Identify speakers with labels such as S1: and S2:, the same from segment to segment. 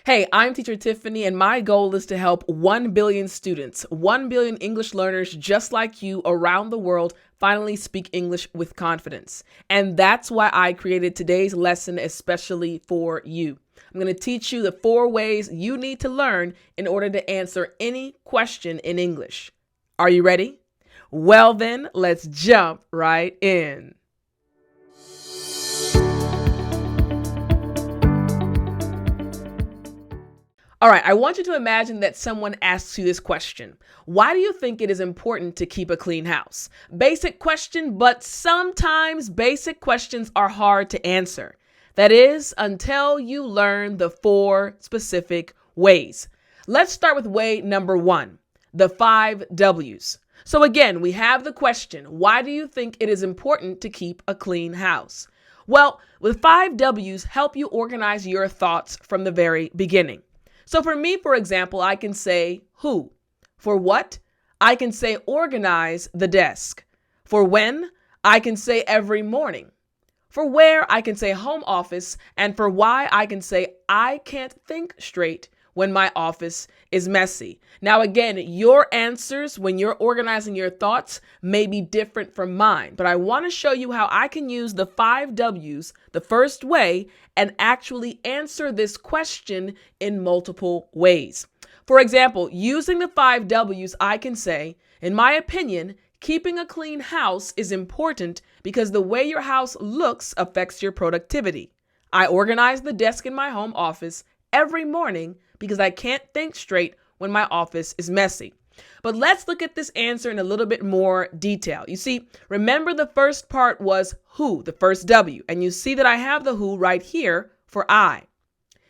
S1: Hey, I'm Teacher Tiffany, and my goal is to help 1 billion students, 1 billion English learners just like you around the world finally speak English with confidence. And that's why I created today's lesson especially for you. I'm going to teach you the 4 ways you need to learn in order to answer any question in English. Are you ready? Well then, let's jump right in. All right, I want you to imagine that someone asks you this question. Why do you think it is important to keep a clean house? Basic question, but sometimes basic questions are hard to answer. That is, until you learn the 4 specific ways. Let's start with way number 1, the 5 W's. So again, we have the question, why do you think it is important to keep a clean house? Well, with 5 W's, help you organize your thoughts from the very beginning. So for me, for example, I can say who. For what? I can say organize the desk. For when? I can say every morning. For where? I can say home office. And for why? I can say I can't think straight when my office is messy. Now, again, your answers when you're organizing your thoughts may be different from mine, but I want to show you how I can use the 5 W's, the first way, and actually answer this question in multiple ways. For example, using the 5 W's, I can say, in my opinion, keeping a clean house is important because the way your house looks affects your productivity. I organize the desk in my home office every morning because I can't think straight when my office is messy. But let's look at this answer in a little bit more detail. You see, remember the first part was who, the first W, and you see that I have the who right here for I.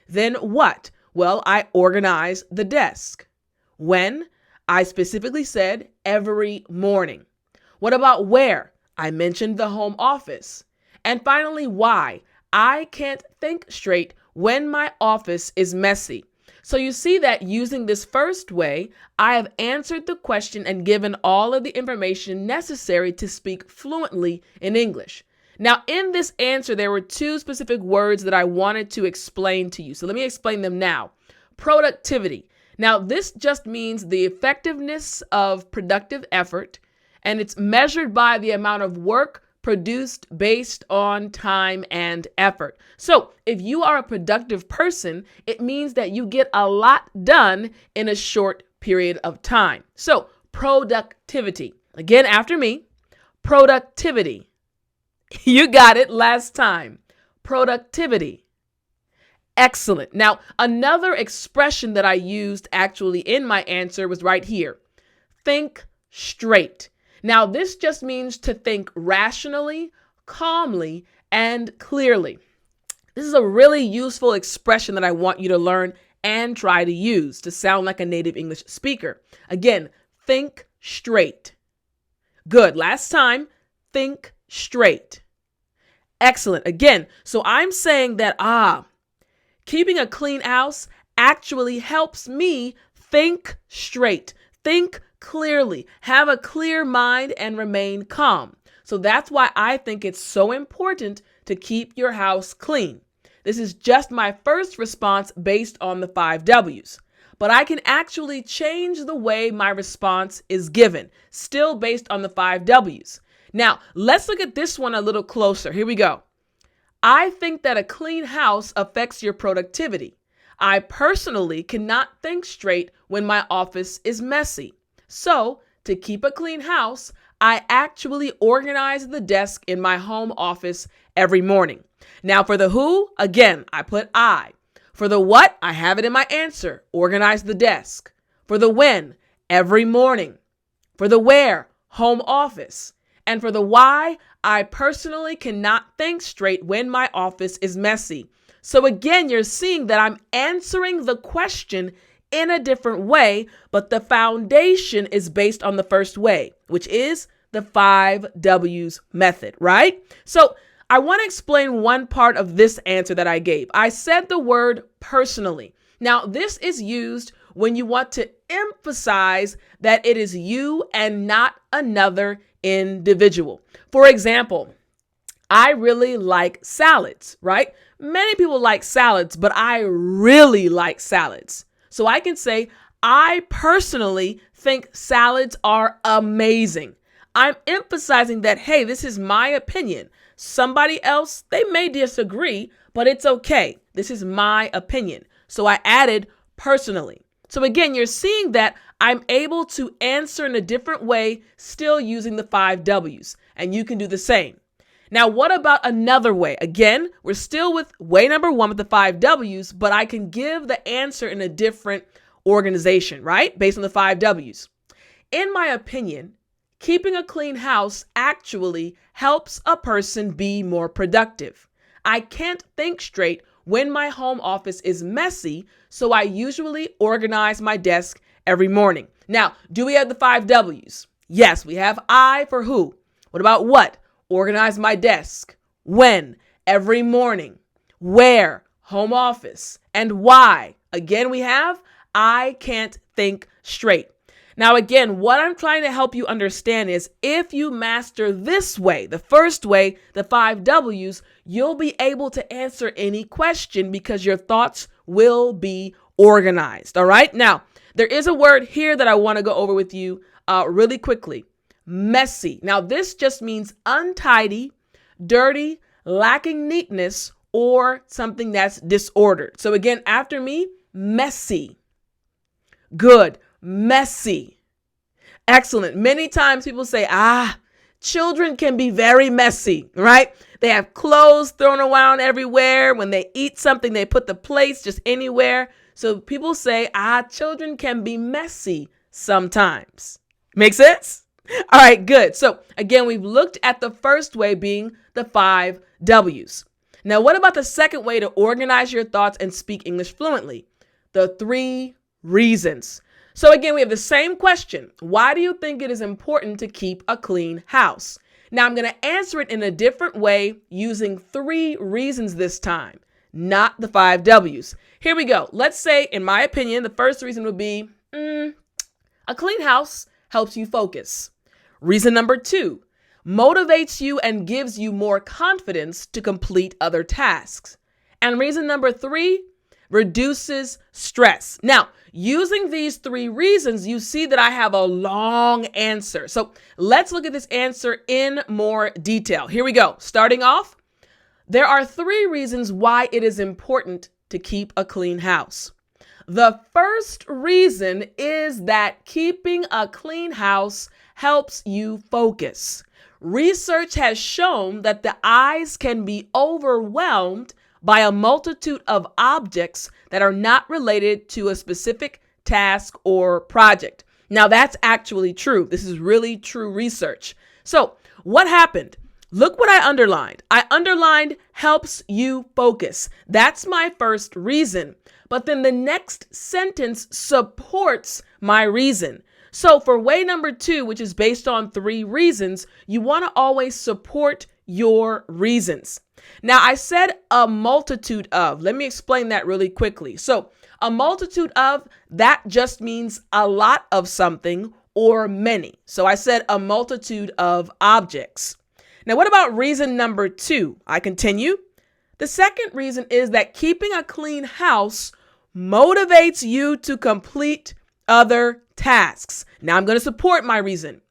S1: Then what? Well, I organize the desk. When? I specifically said every morning. What about where? I mentioned the home office. And finally, why? I can't think straight when my office is messy. So you see that using this first way, I have answered the question and given all of the information necessary to speak fluently in English. Now, in this answer, there were 2 specific words that I wanted to explain to you. So let me explain them now. Productivity. Now, this just means the effectiveness of productive effort, and it's measured by the amount of work produced based on time and effort. So if you are a productive person, it means that you get a lot done in a short period of time. So productivity. Again, after me, productivity. You got it last time. Productivity. Excellent. Now, another expression that I used actually in my answer was right here. Think straight. Now, this just means to think rationally, calmly, and clearly. This is a really useful expression that I want you to learn and try to use to sound like a native English speaker. Again, think straight. Good. Last time, think straight. Excellent. Again, so I'm saying that, keeping a clean house actually helps me think straight, think clearly, have a clear mind, and remain calm. So that's why I think it's so important to keep your house clean. This is just my first response based on the 5 W's. But I can actually change the way my response is given, still based on the 5 W's. Now, let's look at this one a little closer. Here we go. I think that a clean house affects your productivity. I personally cannot think straight when my office is messy. So, to keep a clean house, I actually organize the desk in my home office every morning. Now, for the who, again, I put I. For the what, I have it in my answer, organize the desk. For the when, every morning. For the where, home office. And for the why, I personally cannot think straight when my office is messy. So again, you're seeing that I'm answering the question in a different way, but the foundation is based on the first way, which is the 5 W's method, right? So I want to explain one part of this answer that I gave. I said the word personally. Now, this is used when you want to emphasize that it is you and not another individual. For example, I really like salads, right? Many people like salads, but I really like salads. So I can say, I personally think salads are amazing. I'm emphasizing that, hey, this is my opinion. Somebody else, they may disagree, but it's okay. This is my opinion. So I added personally. So again, you're seeing that I'm able to answer in a different way, still using the 5 W's, and you can do the same. Now, what about another way? Again, we're still with way number 1 with the 5 W's, but I can give the answer in a different organization, right? Based on the 5 W's. In my opinion, keeping a clean house actually helps a person be more productive. I can't think straight when my home office is messy, so I usually organize my desk every morning. Now, do we have the 5 W's? Yes, we have I for who. What about what? Organize my desk. When? Every morning. Where? Home office. And why? Again, we have I can't think straight. Now, again, what I'm trying to help you understand is if you master this way, the first way, the 5 W's, you'll be able to answer any question because your thoughts will be organized. All right. Now, there is a word here that I want to go over with you really quickly. Messy. Now, this just means untidy, dirty, lacking neatness, or something that's disordered. So again, after me, messy. Good. Messy. Excellent. Many times people say, children can be very messy, right? They have clothes thrown around everywhere. When they eat something, they put the plates just anywhere. So people say, children can be messy sometimes. Make sense? All right, good. So again, we've looked at the first way being the 5 W's. Now, what about the second way to organize your thoughts and speak English fluently? The 3 reasons. So again, we have the same question. Why do you think it is important to keep a clean house? Now, I'm going to answer it in a different way using 3 reasons this time, not the 5 W's. Here we go. Let's say, in my opinion, the first reason would be a clean house helps you focus. Reason number 2, motivates you and gives you more confidence to complete other tasks. And reason number 3, reduces stress. Now, using these 3 reasons, you see that I have a long answer. So let's look at this answer in more detail. Here we go. Starting off, there are 3 reasons why it is important to keep a clean house. The first reason is that keeping a clean house helps you focus. Research has shown that the eyes can be overwhelmed by a multitude of objects that are not related to a specific task or project. Now, that's actually true. This is really true research. So what happened? Look what I underlined. I underlined helps you focus. That's my first reason. But then the next sentence supports my reason. So for way number 2, which is based on 3 reasons, you want to always support your reasons. Now, I said a multitude of. Let me explain that really quickly. So a multitude of, that just means a lot of something or many. So I said a multitude of objects. Now, what about reason number 2? I continue. The second reason is that keeping a clean house motivates you to complete other tasks. Now, I'm going to support my reason.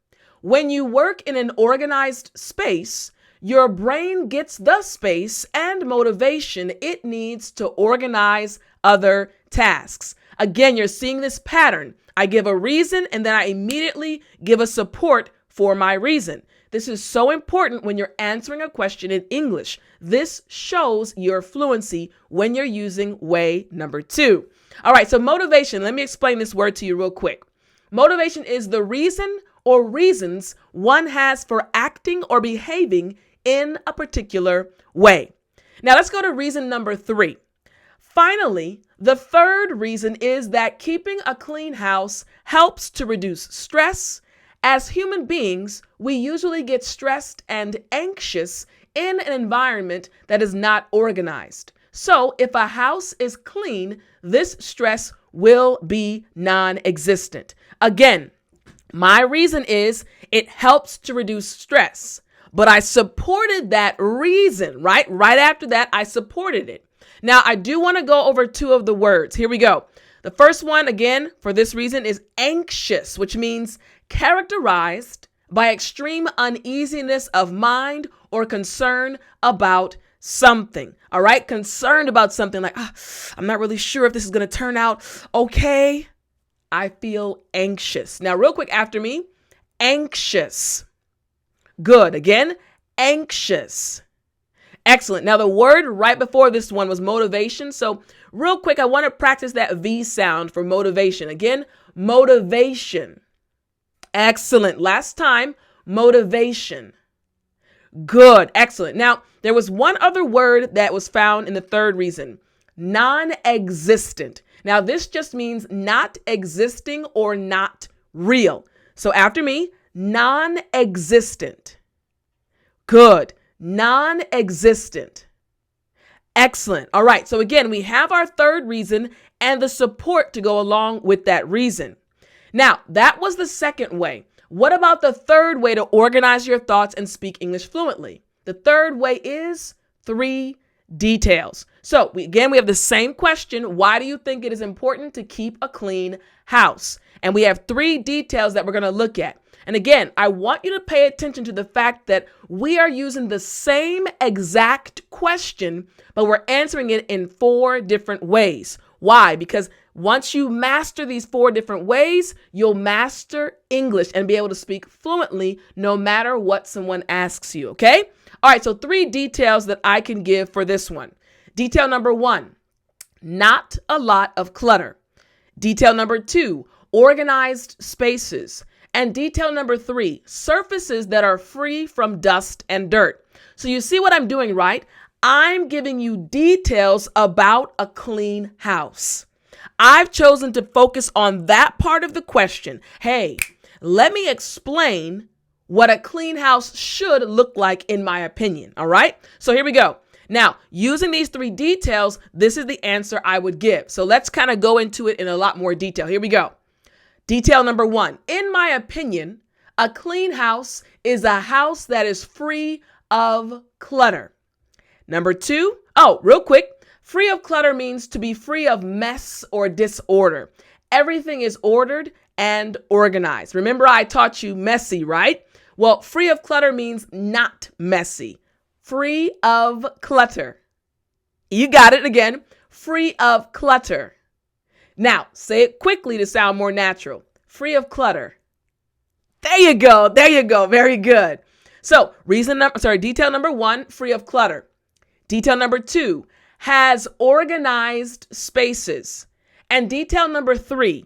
S1: When you work in an organized space, your brain gets the space and motivation it needs to organize other tasks. Again, you're seeing this pattern. I give a reason and then I immediately give a support for my reason. This is so important when you're answering a question in English. This shows your fluency when you're using way number 2. All right, so motivation. Let me explain this word to you real quick. Motivation is the reason or reasons one has for acting or behaving in a particular way. Now let's go to reason number 3. Finally, the third reason is that keeping a clean house helps to reduce stress. As human beings, we usually get stressed and anxious in an environment that is not organized. So if a house is clean, this stress will be non-existent. Again, my reason is it helps to reduce stress. but I supported that reason, right? Right after that, I supported it. Now, I do want to go over two of the words. Here we go. The first one, again, for this reason, is anxious, which means characterized by extreme uneasiness of mind or concern about something. All right. Concerned about something like, I'm not really sure if this is going to turn out okay. I feel anxious. Now, real quick after me, anxious. Good. Again, anxious. Excellent. Now, the word right before this one was motivation. So real quick, I want to practice that V sound for motivation. Again, motivation. Excellent. Last time, motivation. Good. Excellent. Now, there was one other word that was found in the third reason, non-existent. Now, this just means not existing or not real. So after me, non-existent. Good. Non-existent. Excellent. All right. So again, we have our third reason and the support to go along with that reason. Now, that was the second way. What about the third way to organize your thoughts and speak English fluently? The third way is 3 details. So we have the same question. Why do you think it is important to keep a clean house? And we have 3 details that we're going to look at. And again, I want you to pay attention to the fact that we are using the same exact question, but we're answering it in 4 different ways. Why? Because once you master these 4 different ways, you'll master English and be able to speak fluently no matter what someone asks you, okay? All right, so 3 details that I can give for this one. Detail number 1, not a lot of clutter. Detail number 2, organized spaces. And detail number 3, surfaces that are free from dust and dirt. So you see what I'm doing, right? I'm giving you details about a clean house. I've chosen to focus on that part of the question. Hey, let me explain what a clean house should look like in my opinion. All right. So here we go. Now, using these 3 details, this is the answer I would give. So let's kind of go into it in a lot more detail. Here we go. Detail number 1. In my opinion, a clean house is a house that is free of clutter. Number 2. Oh, real quick. Free of clutter means to be free of mess or disorder. Everything is ordered and organized. Remember, I taught you messy, right? Well, free of clutter means not messy. Free of clutter. You got it again. Free of clutter. Now, say it quickly to sound more natural. Free of clutter. There you go. There you go. Very good. So, detail number 1, free of clutter. Detail number 2, has organized spaces. And detail number 3,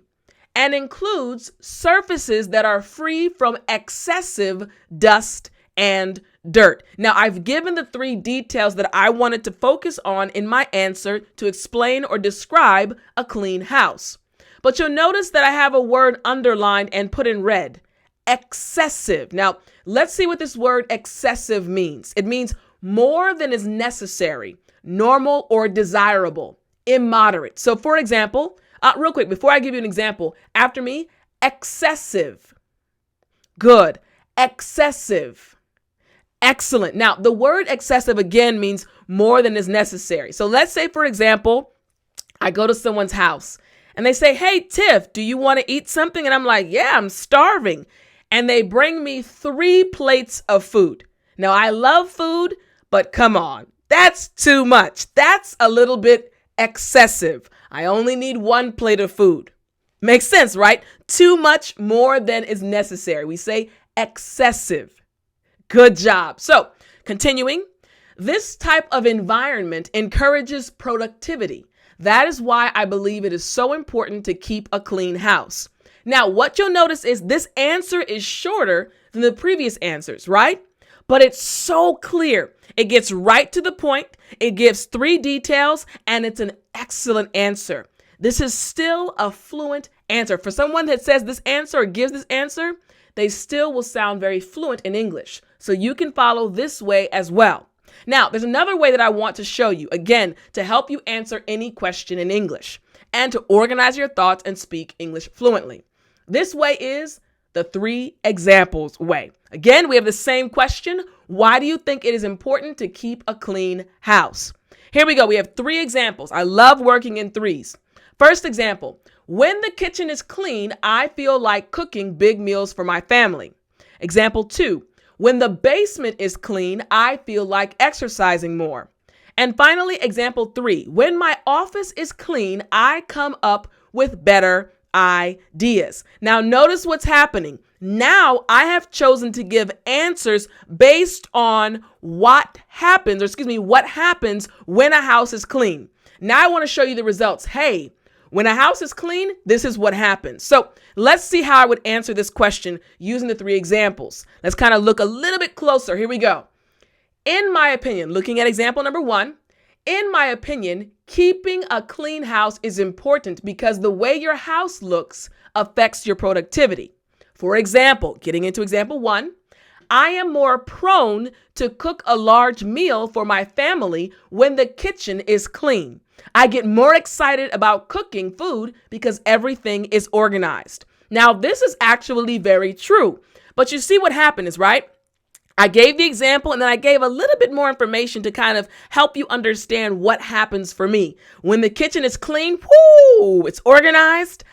S1: and includes surfaces that are free from excessive dust and dirt. Now, I've given the 3 details that I wanted to focus on in my answer to explain or describe a clean house. But you'll notice that I have a word underlined and put in red, excessive. Now, let's see what this word excessive means. It means more than is necessary, normal or desirable, immoderate. So for example, real quick, before I give you an example, after me, excessive. Good. Excessive. Excellent. Now, the word excessive again means more than is necessary. So let's say, for example, I go to someone's house and they say, hey, Tiff, do you want to eat something? And I'm like, yeah, I'm starving. And they bring me 3 plates of food. Now, I love food, but come on, that's too much. That's a little bit excessive. I only need 1 plate of food. Makes sense, right? Too much, more than is necessary. We say excessive. Good job. So, continuing, this type of environment encourages productivity. That is why I believe it is so important to keep a clean house. Now, what you'll notice is this answer is shorter than the previous answers, right? But it's so clear. It gets right to the point. It gives 3 details, and it's an excellent answer. This is still a fluent answer. For someone that says this answer or gives this answer, they still will sound very fluent in English. So you can follow this way as well. Now, there's another way that I want to show you, again, to help you answer any question in English and to organize your thoughts and speak English fluently. This way is the 3 examples way. Again, we have the same question. Why do you think it is important to keep a clean house? Here we go. We have 3 examples. I love working in 3s. First example, when the kitchen is clean, I feel like cooking big meals for my family. Example 2, when the basement is clean, I feel like exercising more. And finally, example 3, when my office is clean, I come up with better ideas. Now, notice what's happening. Now I have chosen to give answers based on what happens when a house is clean. Now I want to show you the results. Hey, when a house is clean, this is what happens. So let's see how I would answer this question using the 3 examples. Let's kind of look a little bit closer. Here we go. In my opinion, looking at example number 1, in my opinion, keeping a clean house is important because the way your house looks affects your productivity. For example, getting into example 1, I am more prone to cook a large meal for my family when the kitchen is clean. I get more excited about cooking food because everything is organized. Now, this is actually very true, but you see what happened is, right? I gave the example and then I gave a little bit more information to kind of help you understand what happens for me. When the kitchen is clean, it's organized.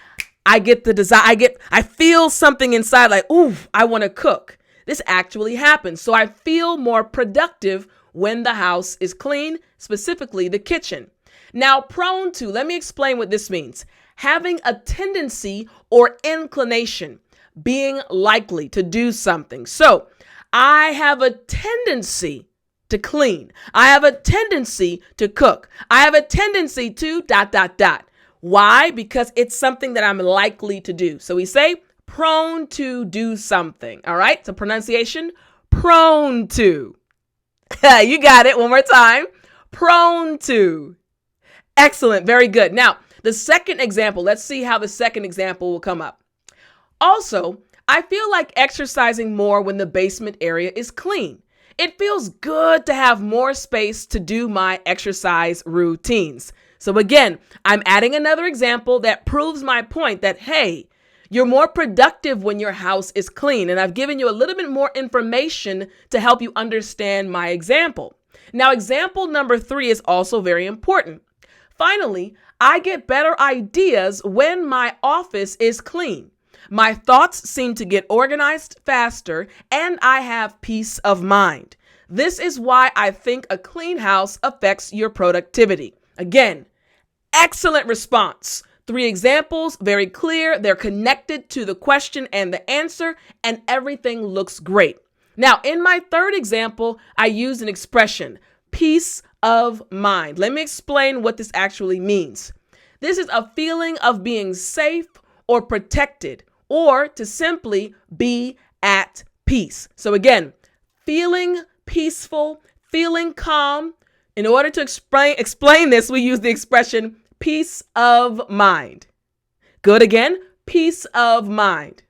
S1: I get the desire, I feel something inside like, ooh, I want to cook. This actually happens. So I feel more productive when the house is clean, specifically the kitchen. Now, prone to, let me explain what this means. Having a tendency or inclination, being likely to do something. So I have a tendency to clean. I have a tendency to cook. I have a tendency to ... Why? Because it's something that I'm likely to do. So we say prone to do something. All right. So pronunciation, prone to. You got it. One more time. Prone to. Excellent. Very good. Now, the second example, let's see how the second example will come up. Also, I feel like exercising more when the basement area is clean. It feels good to have more space to do my exercise routines. So again, I'm adding another example that proves my point that, hey, you're more productive when your house is clean. And I've given you a little bit more information to help you understand my example. Now, example number 3 is also very important. Finally, I get better ideas when my office is clean. My thoughts seem to get organized faster and I have peace of mind. This is why I think a clean house affects your productivity. Again, excellent response. 3 examples, very clear. They're connected to the question and the answer, and everything looks great. Now, in my third example, I used an expression, peace of mind. Let me explain what this actually means. This is a feeling of being safe or protected, or to simply be at peace. So again, feeling peaceful, feeling calm. In order to explain this, we use the expression peace of mind. Good again, peace of mind.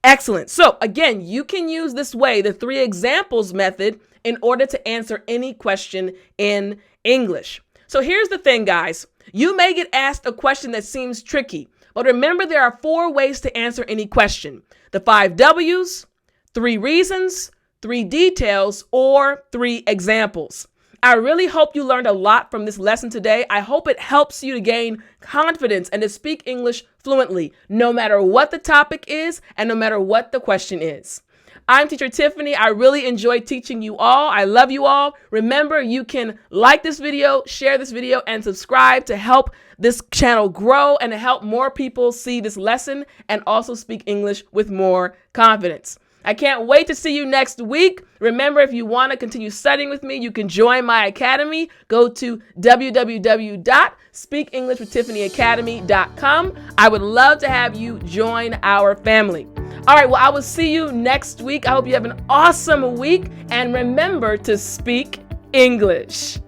S1: Excellent. So again, you can use this way, the 3 examples method, in order to answer any question in English. So here's the thing, guys. You may get asked a question that seems tricky, but remember there are 4 ways to answer any question. The 5 W's, 3 reasons, 3 details, or 3 examples. I really hope you learned a lot from this lesson today. I hope it helps you to gain confidence and to speak English fluently, no matter what the topic is and no matter what the question is. I'm Teacher Tiffany. I really enjoyed teaching you all. I love you all. Remember, you can like this video, share this video, and subscribe to help this channel grow and to help more people see this lesson and also speak English with more confidence. I can't wait to see you next week. Remember, if you want to continue studying with me, you can join my academy. Go to www.speakenglishwithtiffanyacademy.com. I would love to have you join our family. All right, well, I will see you next week. I hope you have an awesome week. And remember to speak English.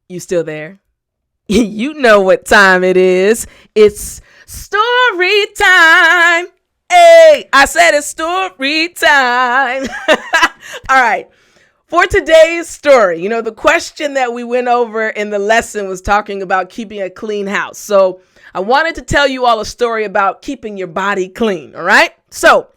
S1: You still there? You know what time it is. It's story time. Hey, I said it's story time. All right. For today's story, the question that we went over in the lesson was talking about keeping a clean house. So I wanted to tell you all a story about keeping your body clean. All right. So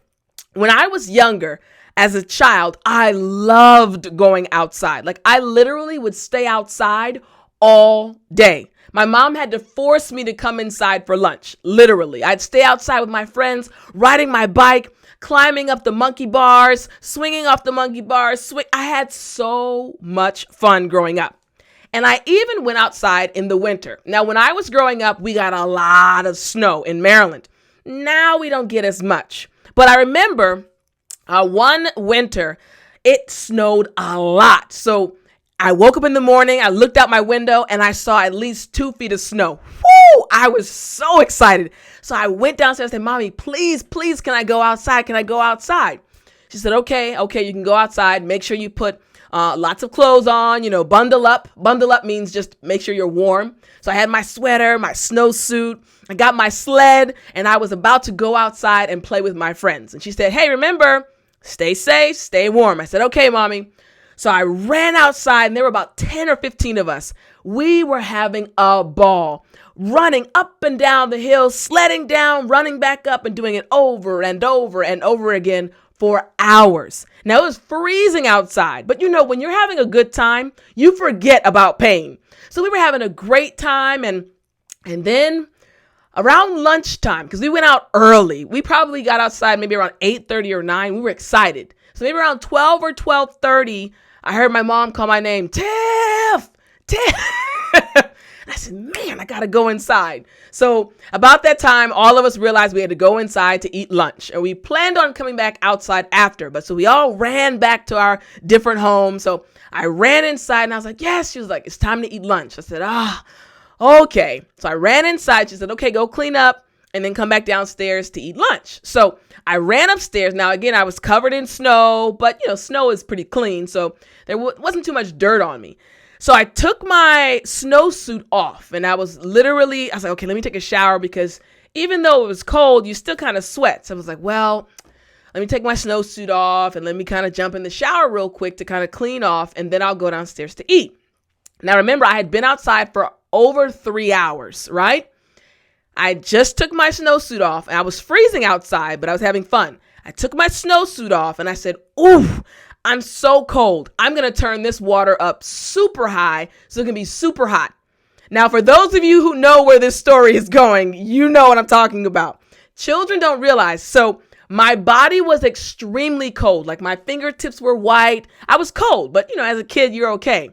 S1: when I was younger, as a child, I loved going outside. Like I literally would stay outside all day. My mom had to force me to come inside for lunch. Literally, I'd stay outside with my friends, riding my bike, climbing up the monkey bars, swinging off the monkey bars. I had so much fun growing up. And I even went outside in the winter. Now, when I was growing up, we got a lot of snow in Maryland. Now we don't get as much. But I remember one winter, it snowed a lot. So I woke up in the morning, I looked out my window, and I saw at least 2 feet of snow. Woo! I was so excited. So I went downstairs and said, Mommy, please, can I go outside? Can I go outside? She said, okay, you can go outside. Make sure you put lots of clothes on, bundle up. Bundle up means just make sure you're warm. So I had my sweater, my snowsuit, I got my sled, and I was about to go outside and play with my friends. And she said, hey, remember, stay safe, stay warm. I said, okay, Mommy. So I ran outside and there were about 10 or 15 of us. We were having a ball, running up and down the hill, sledding down, running back up and doing it over and over and over again for hours. Now it was freezing outside, but when you're having a good time, you forget about pain. So we were having a great time and then around lunchtime, because we went out early, we probably got outside maybe around 8:30 or 9. We were excited. So maybe around 12 or 12:30, I heard my mom call my name, Tiff. And I said, man, I got to go inside. So about that time, all of us realized we had to go inside to eat lunch. And we planned on coming back outside after. But so we all ran back to our different homes. So I ran inside and I was like, yes. She was like, it's time to eat lunch. I said, okay. So I ran inside. She said, okay, go clean up and then come back downstairs to eat lunch. So I ran upstairs. Now, again, I was covered in snow, but snow is pretty clean. So there wasn't too much dirt on me. So I took my snowsuit off and I was like, okay, let me take a shower because even though it was cold, you still kind of sweat. So I was like, well, let me take my snowsuit off and let me kind of jump in the shower real quick to kind of clean off. And then I'll go downstairs to eat. Now, remember, I had been outside for over 3 hours, right? I just took my snowsuit off and I was freezing outside, but I was having fun. I took my snowsuit off and I said, ooh, I'm so cold. I'm going to turn this water up super high so it can be super hot. Now, for those of you who know where this story is going, you know what I'm talking about. Children don't realize. So my body was extremely cold. Like my fingertips were white. I was cold, but as a kid, you're okay.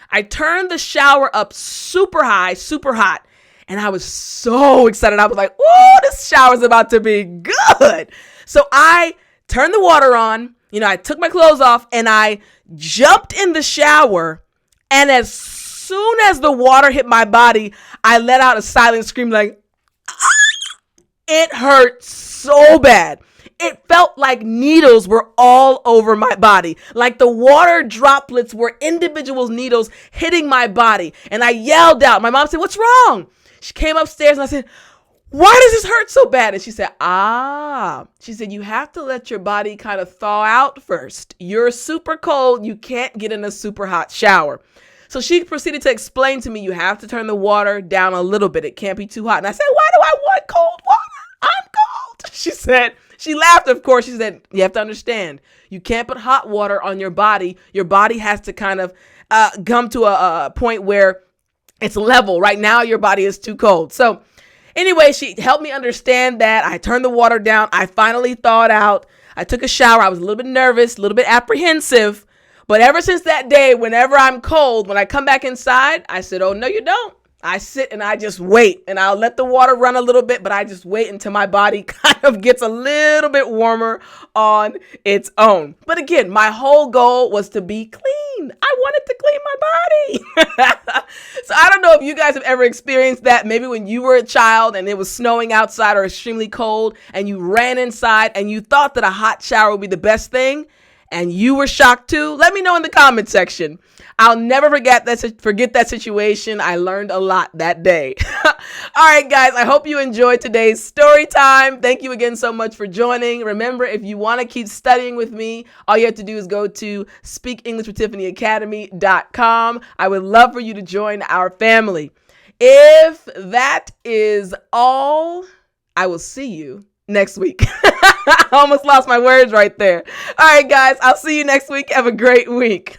S1: I turned the shower up super high, super hot. And I was so excited. I was like, oh, this shower's about to be good. So I turned the water on. I took my clothes off and I jumped in the shower. And as soon as the water hit my body, I let out a silent scream like, ah! It hurt so bad. It felt like needles were all over my body. Like the water droplets were individual needles hitting my body. And I yelled out. My mom said, what's wrong? She came upstairs and I said, why does this hurt so bad? And she said, you have to let your body kind of thaw out first. You're super cold. You can't get in a super hot shower. So she proceeded to explain to me, you have to turn the water down a little bit. It can't be too hot. And I said, why do I want cold water? I'm cold. She laughed, of course. She said, you have to understand, you can't put hot water on your body. Your body has to kind of come to a point where it's level. Right now, your body is too cold. So anyway, she helped me understand that. I turned the water down. I finally thawed out. I took a shower. I was a little bit nervous, a little bit apprehensive. But ever since that day, whenever I'm cold, when I come back inside, I said, oh, no, you don't. I sit and I just wait and I'll let the water run a little bit, but I just wait until my body kind of gets a little bit warmer on its own. But again, my whole goal was to be clean. I wanted to clean my body. So I don't know if you guys have ever experienced that. Maybe when you were a child and it was snowing outside or extremely cold and you ran inside and you thought that a hot shower would be the best thing. and you were shocked too, let me know in the comment section. I'll never forget that situation. I learned a lot that day. All right, guys, I hope you enjoyed today's story time. Thank you again so much for joining. Remember, if you want to keep studying with me, all you have to do is go to speakenglishwithtiffanyacademy.com. I would love for you to join our family. If that is all, I will see you next week. I almost lost my words right there. All right, guys, I'll see you next week. Have a great week.